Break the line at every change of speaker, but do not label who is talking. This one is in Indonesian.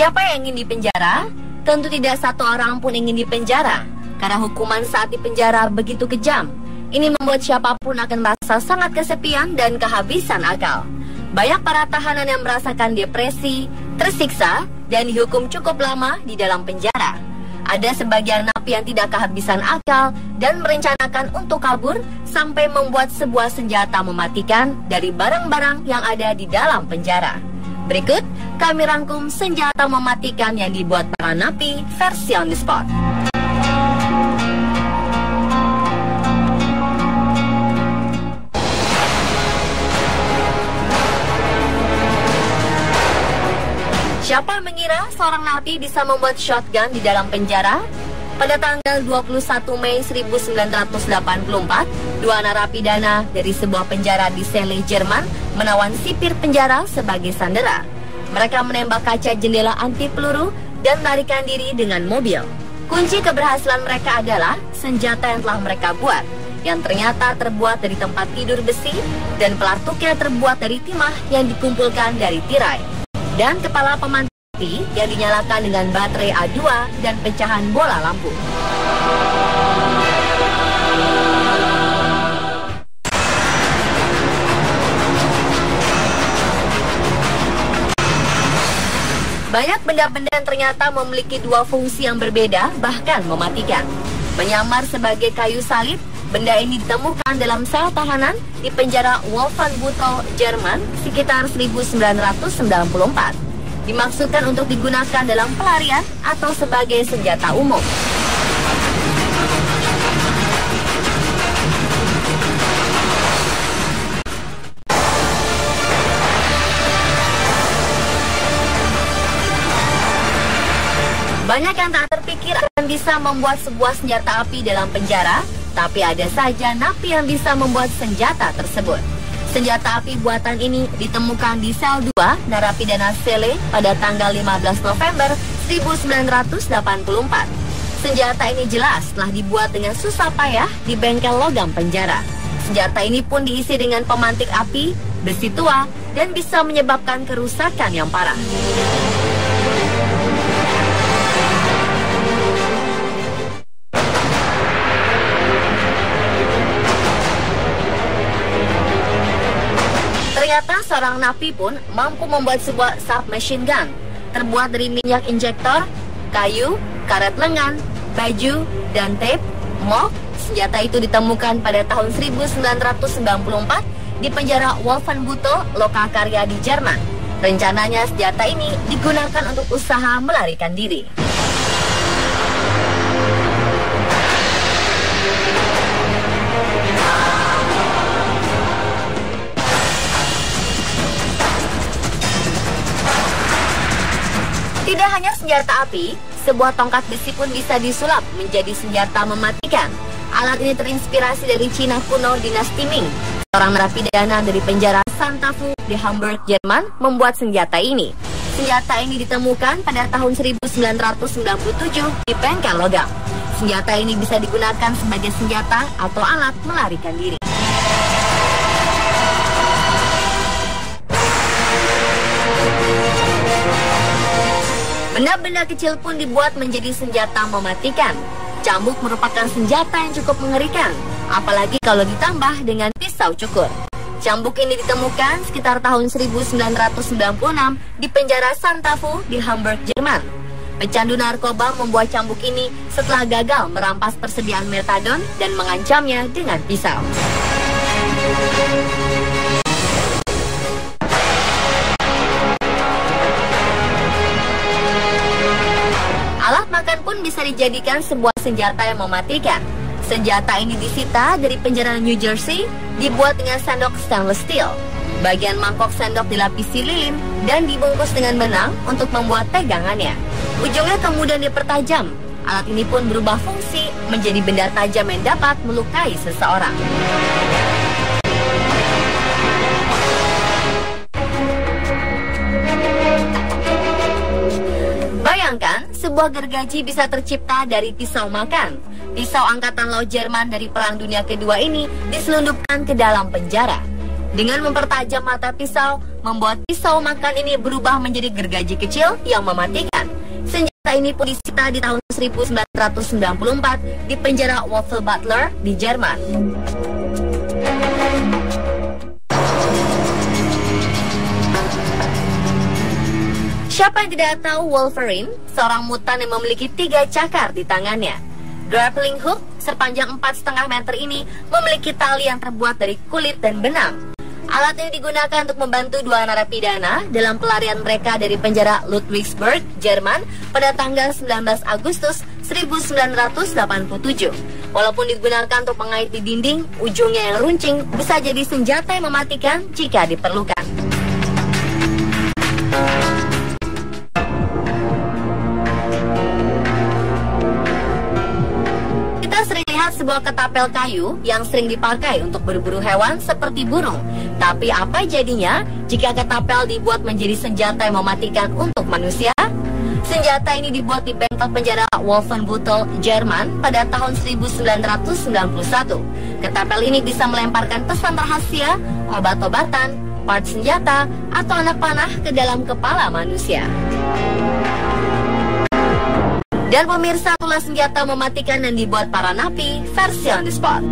Siapa yang ingin dipenjara? Tentu tidak satu orang pun ingin dipenjara, karena hukuman saat dipenjara begitu kejam. Ini membuat siapapun akan merasa sangat kesepian dan kehabisan akal. Banyak para tahanan yang merasakan depresi, tersiksa, dan dihukum cukup lama di dalam penjara. Ada sebagian napi yang tidak kehabisan akal dan merencanakan untuk kabur sampai membuat sebuah senjata mematikan dari barang-barang yang ada di dalam penjara. Berikut, kami rangkum senjata mematikan yang dibuat para napi versi on the spot. Siapa mengira seorang napi bisa membuat shotgun di dalam penjara? Pada tanggal 21 Mei 1984, dua narapidana dari sebuah penjara di Celle, Jerman menawan sipir penjara sebagai sandera. Mereka menembak kaca jendela anti peluru dan melarikan diri dengan mobil. Kunci keberhasilan mereka adalah senjata yang telah mereka buat, yang ternyata terbuat dari tempat tidur besi dan pelatuknya terbuat dari timah yang dikumpulkan dari tirai, dan kepala pemandu yang dinyalakan dengan baterai A2 dan pecahan bola lampu. Banyak benda-benda yang ternyata memiliki dua fungsi yang berbeda, bahkan mematikan. Menyamar sebagai kayu salib, benda ini ditemukan dalam sel tahanan di penjara Wolfenbüttel, Jerman sekitar 1994. Dimaksudkan untuk digunakan dalam pelarian atau sebagai senjata umum. Banyak yang tak terpikir akan bisa membuat sebuah senjata api dalam penjara, tapi ada saja napi yang bisa membuat senjata tersebut. Senjata api buatan ini ditemukan di sel 2 narapidana Celle pada tanggal 15 November 1984. Senjata ini jelas telah dibuat dengan susah payah di bengkel logam penjara. Senjata ini pun diisi dengan pemantik api, besi tua, dan bisa menyebabkan kerusakan yang parah. Ternyata seorang napi pun mampu membuat sebuah submachine gun terbuat dari minyak injektor, kayu, karet lengan, baju, dan tape, mop. Senjata itu ditemukan pada tahun 1994 di penjara Wolfenbüttel, Lokakarya di Jerman. Rencananya senjata ini digunakan untuk usaha melarikan diri. Tidak hanya senjata api, sebuah tongkat besi pun bisa disulap menjadi senjata mematikan. Alat ini terinspirasi dari Cina kuno dinasti Ming. Seorang narapidana dari penjara Santa Fu di Hamburg, Jerman membuat senjata ini. Senjata ini ditemukan pada tahun 1997 di bengkel logam. Senjata ini bisa digunakan sebagai senjata atau alat melarikan diri. Benda-benda kecil pun dibuat menjadi senjata mematikan. Cambuk merupakan senjata yang cukup mengerikan, apalagi kalau ditambah dengan pisau cukur. Cambuk ini ditemukan sekitar tahun 1996 di penjara Santa Fu di Hamburg, Jerman. Pecandu narkoba membuat cambuk ini setelah gagal merampas persediaan metadon dan mengancamnya dengan pisau. Alat makan pun bisa dijadikan sebuah senjata yang mematikan. Senjata ini disita dari penjara New Jersey, dibuat dengan sendok stainless steel. Bagian mangkok sendok dilapisi lilin dan dibungkus dengan benang untuk membuat pegangannya. Ujungnya kemudian dipertajam. Alat ini pun berubah fungsi menjadi benda tajam yang dapat melukai seseorang. Bayangkan, sebuah gergaji bisa tercipta dari pisau makan. Pisau angkatan laut Jerman dari Perang Dunia Kedua ini diselundupkan ke dalam penjara. Dengan mempertajam mata pisau, membuat pisau makan ini berubah menjadi gergaji kecil yang mematikan. Senjata ini pun disita di tahun 1994 di penjara Wolfville Butler di Jerman. Siapa yang tidak tahu Wolverine, seorang mutan yang memiliki 3 cakar di tangannya. Grappling hook sepanjang 4,5 meter ini memiliki tali yang terbuat dari kulit dan benang. Alat ini digunakan untuk membantu 2 narapidana dalam pelarian mereka dari penjara Ludwigsburg, Jerman pada tanggal 19 Agustus 1987. Walaupun digunakan untuk mengait di dinding, ujungnya yang runcing bisa jadi senjata yang mematikan jika diperlukan. Sebuah ketapel kayu yang sering dipakai untuk berburu hewan seperti burung. Tapi apa jadinya jika ketapel dibuat menjadi senjata yang mematikan untuk manusia? Senjata ini dibuat di bengkel penjara Wolfenbüttel, Jerman pada tahun 1991. Ketapel ini bisa melemparkan pesan rahasia, obat-obatan, part senjata, atau anak panah ke dalam kepala manusia. Dan pemirsa, itulah senjata mematikan yang dibuat para napi versi on the spot.